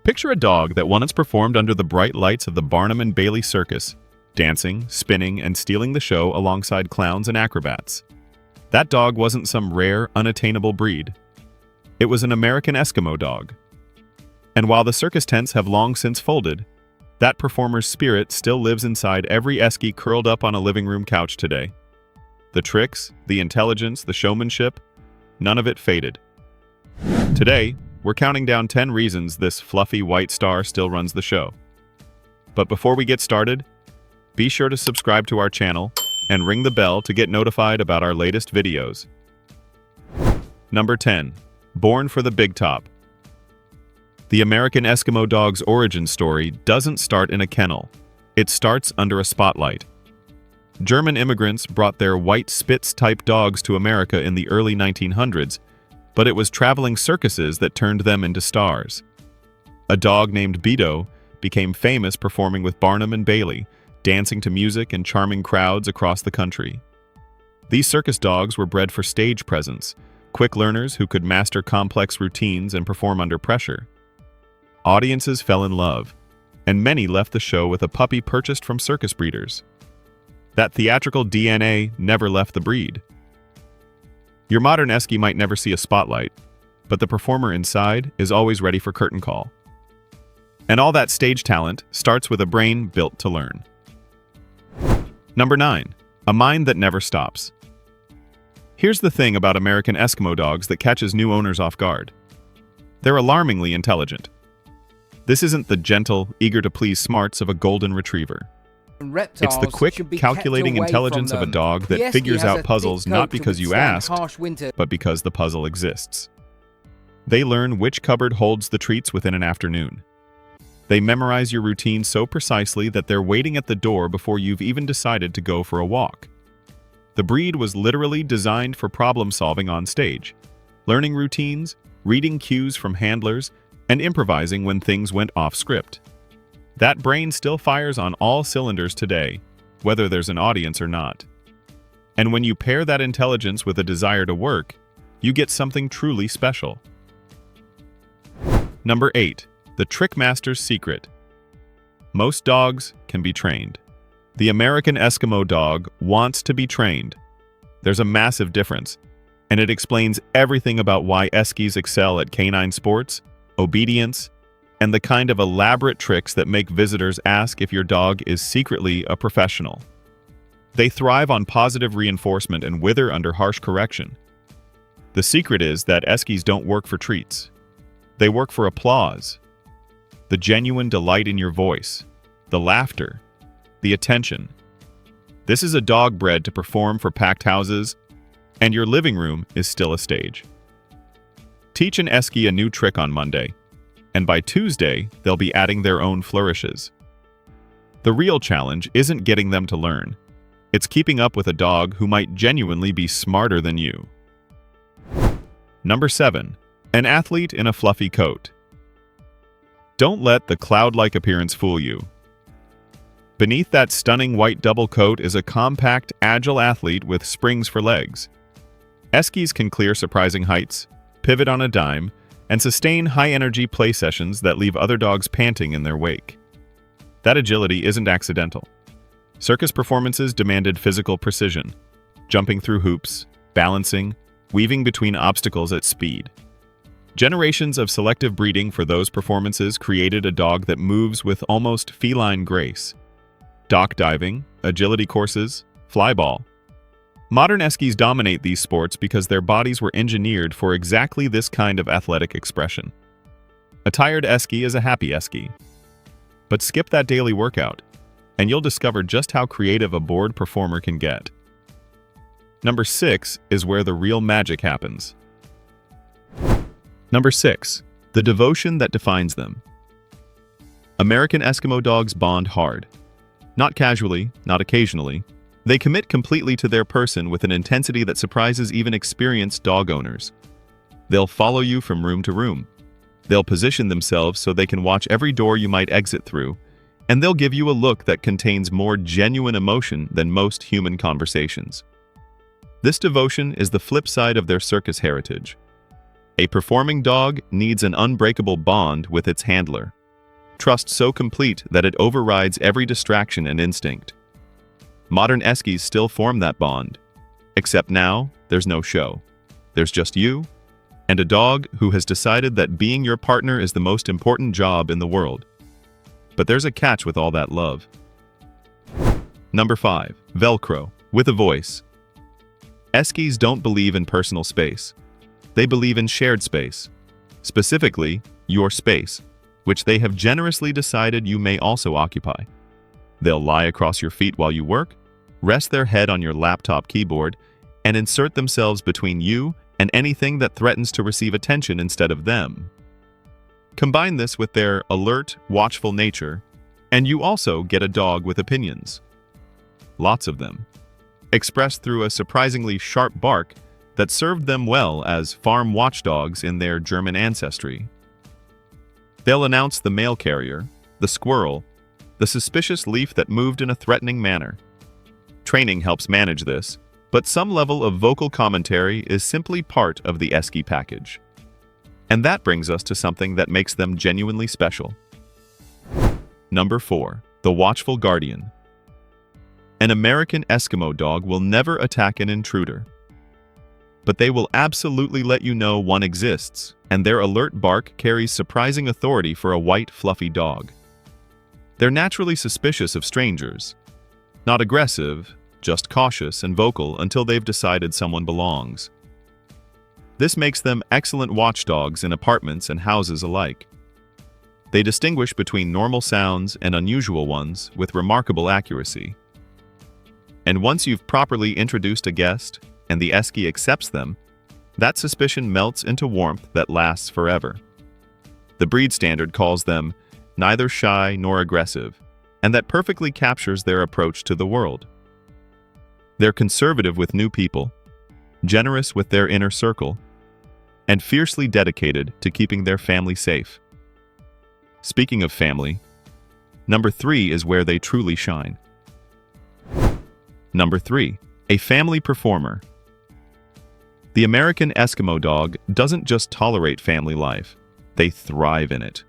Picture a dog that once performed under the bright lights of the Barnum and Bailey Circus, dancing, spinning, and stealing the show alongside clowns and acrobats. That dog wasn't some rare, unattainable breed. It was an American Eskimo dog. And while the circus tents have long since folded, that performer's spirit still lives inside every Eskie curled up on a living room couch today. The tricks, the intelligence, the showmanship, none of it faded. Today, we're counting down 10 reasons this fluffy white star still runs the show. But before we get started, be sure to subscribe to our channel and ring the bell to get notified about our latest videos. Number 10. Born for the Big Top. The American Eskimo Dog's origin story doesn't start in a kennel. It starts under a spotlight. German immigrants brought their white Spitz-type dogs to America in the early 1900s, but it was traveling circuses that turned them into stars. A dog named Beto became famous performing with Barnum and Bailey, dancing to music and charming crowds across the country. These circus dogs were bred for stage presence, quick learners who could master complex routines and perform under pressure. Audiences fell in love, and many left the show with a puppy purchased from circus breeders. That theatrical DNA never left the breed. Your modern Eskie might never see a spotlight, but the performer inside is always ready for curtain call. And all that stage talent starts with a brain built to learn. Number 9. A mind that never stops. Here's the thing about American Eskimo dogs that catches new owners off guard. They're alarmingly intelligent. This isn't the gentle, eager-to-please smarts of a golden retriever. It's the quick, calculating intelligence of a dog that figures out puzzles not because you asked, but because the puzzle exists. They learn which cupboard holds the treats within an afternoon. They memorize your routine so precisely that they're waiting at the door before you've even decided to go for a walk. The breed was literally designed for problem-solving on stage, learning routines, reading cues from handlers, and improvising when things went off script. That brain still fires on all cylinders today, whether there's an audience or not. And when you pair that intelligence with a desire to work, you get something truly special. Number 8. The Trick Master's Secret. Most dogs can be trained. The American Eskimo Dog wants to be trained. There's a massive difference, and it explains everything about why Eskies excel at canine sports, obedience, and the kind of elaborate tricks that make visitors ask if your dog is secretly a professional. They thrive on positive reinforcement and wither under harsh correction. The secret is that Eskies don't work for treats. They work for applause. The genuine delight in your voice, the laughter, the attention. This is a dog bred to perform for packed houses, and your living room is still a stage. Teach an Eskie a new trick on Monday, and by Tuesday, they'll be adding their own flourishes. The real challenge isn't getting them to learn. It's keeping up with a dog who might genuinely be smarter than you. Number 7. An athlete in a fluffy coat. Don't let the cloud-like appearance fool you. Beneath that stunning white double coat is a compact, agile athlete with springs for legs. Eskies can clear surprising heights, pivot on a dime, and sustain high-energy play sessions that leave other dogs panting in their wake. That agility isn't accidental. Circus performances demanded physical precision, jumping through hoops, balancing, weaving between obstacles at speed. Generations of selective breeding for those performances created a dog that moves with almost feline grace. Dock diving, agility courses, flyball. Modern Eskies dominate these sports because their bodies were engineered for exactly this kind of athletic expression. A tired Eskie is a happy Eskie. But skip that daily workout, and you'll discover just how creative a bored performer can get. Number 6 is where the real magic happens. Number 6. The devotion that defines them. American Eskimo dogs bond hard. Not casually, not occasionally. They commit completely to their person with an intensity that surprises even experienced dog owners. They'll follow you from room to room. They'll position themselves so they can watch every door you might exit through, and they'll give you a look that contains more genuine emotion than most human conversations. This devotion is the flip side of their circus heritage. A performing dog needs an unbreakable bond with its handler. Trust so complete that it overrides every distraction and instinct. Modern Eskies still form that bond, except now there's no show. There's just you and a dog who has decided that being your partner is the most important job in the world. But there's a catch with all that love. Number 5. Velcro, with a voice. Eskies don't believe in personal space. They believe in shared space. Specifically, your space, which they have generously decided you may also occupy. They'll lie across your feet while you work, rest their head on your laptop keyboard, and insert themselves between you and anything that threatens to receive attention instead of them. Combine this with their alert, watchful nature, and you also get a dog with opinions. Lots of them, expressed through a surprisingly sharp bark that served them well as farm watchdogs in their German ancestry. They'll announce the mail carrier, the squirrel, the suspicious leaf that moved in a threatening manner. Training helps manage this, but some level of vocal commentary is simply part of the Eskie package. And that brings us to something that makes them genuinely special. Number 4. The watchful guardian. An American Eskimo dog will never attack an intruder. But they will absolutely let you know one exists, and their alert bark carries surprising authority for a white, fluffy dog. They're naturally suspicious of strangers. Not aggressive, just cautious and vocal until they've decided someone belongs. This makes them excellent watchdogs in apartments and houses alike. They distinguish between normal sounds and unusual ones with remarkable accuracy. And once you've properly introduced a guest, and the Eskie accepts them, that suspicion melts into warmth that lasts forever. The breed standard calls them neither shy nor aggressive, and that perfectly captures their approach to the world. They're conservative with new people, generous with their inner circle, and fiercely dedicated to keeping their family safe. Speaking of family, number 3 is where they truly shine. Number 3. A family performer. The American Eskimo Dog doesn't just tolerate family life, they thrive in it.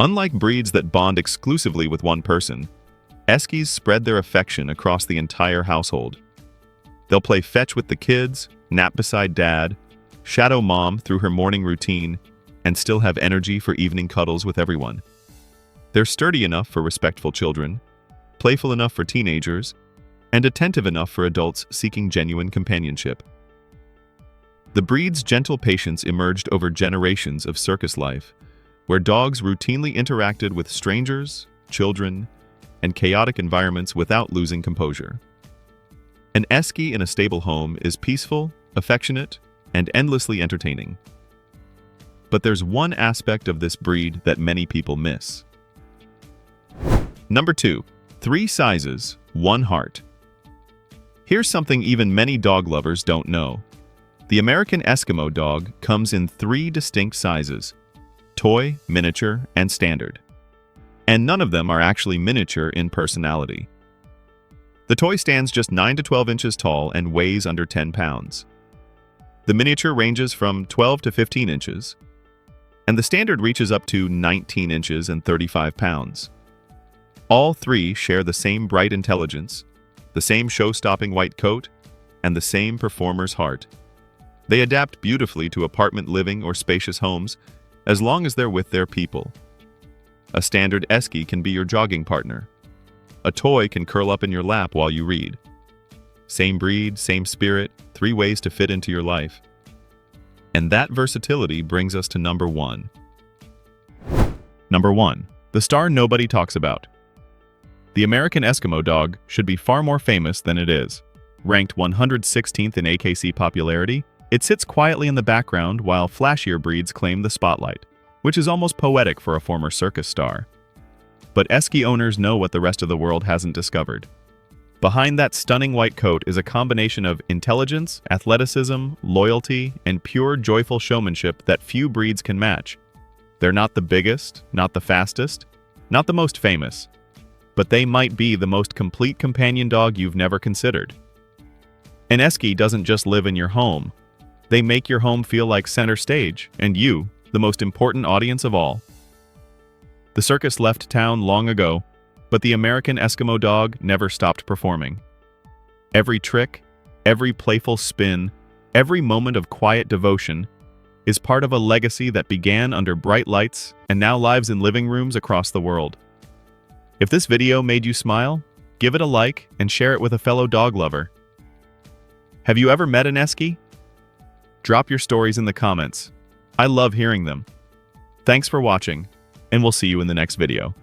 Unlike breeds that bond exclusively with one person, Eskies spread their affection across the entire household. They'll play fetch with the kids, nap beside dad, shadow mom through her morning routine, and still have energy for evening cuddles with everyone. They're sturdy enough for respectful children, playful enough for teenagers, and attentive enough for adults seeking genuine companionship. The breed's gentle patience emerged over generations of circus life, where dogs routinely interacted with strangers, children, and chaotic environments without losing composure. An Eskie in a stable home is peaceful, affectionate, and endlessly entertaining. But there's one aspect of this breed that many people miss. Number 2. 3 sizes, 1 heart. Here's something even many dog lovers don't know. The American Eskimo Dog comes in 3 distinct sizes: toy, miniature, and standard. And none of them are actually miniature in personality. The toy stands just 9 to 12 inches tall and weighs under 10 pounds. The miniature ranges from 12 to 15 inches, and the standard reaches up to 19 inches and 35 pounds. All 3 share the same bright intelligence, the same show-stopping white coat, and the same performer's heart. They adapt beautifully to apartment living or spacious homes, as long as they're with their people. A standard Eskie can be your jogging partner. A toy can curl up in your lap while you read. Same breed, same spirit, 3 ways to fit into your life. And that versatility brings us to number 1. Number 1. The star nobody talks about. The American Eskimo Dog should be far more famous than it is. Ranked 116th in AKC popularity, it sits quietly in the background while flashier breeds claim the spotlight, which is almost poetic for a former circus star. But Eskie owners know what the rest of the world hasn't discovered. Behind that stunning white coat is a combination of intelligence, athleticism, loyalty, and pure joyful showmanship that few breeds can match. They're not the biggest, not the fastest, not the most famous, but they might be the most complete companion dog you've never considered. An Eskie doesn't just live in your home. They make your home feel like center stage, and you, the most important audience of all. The circus left town long ago, but the American Eskimo dog never stopped performing. Every trick, every playful spin, every moment of quiet devotion is part of a legacy that began under bright lights and now lives in living rooms across the world. If this video made you smile, give it a like and share it with a fellow dog lover. Have you ever met an Eskie? Drop your stories in the comments. I love hearing them. Thanks for watching, and we'll see you in the next video.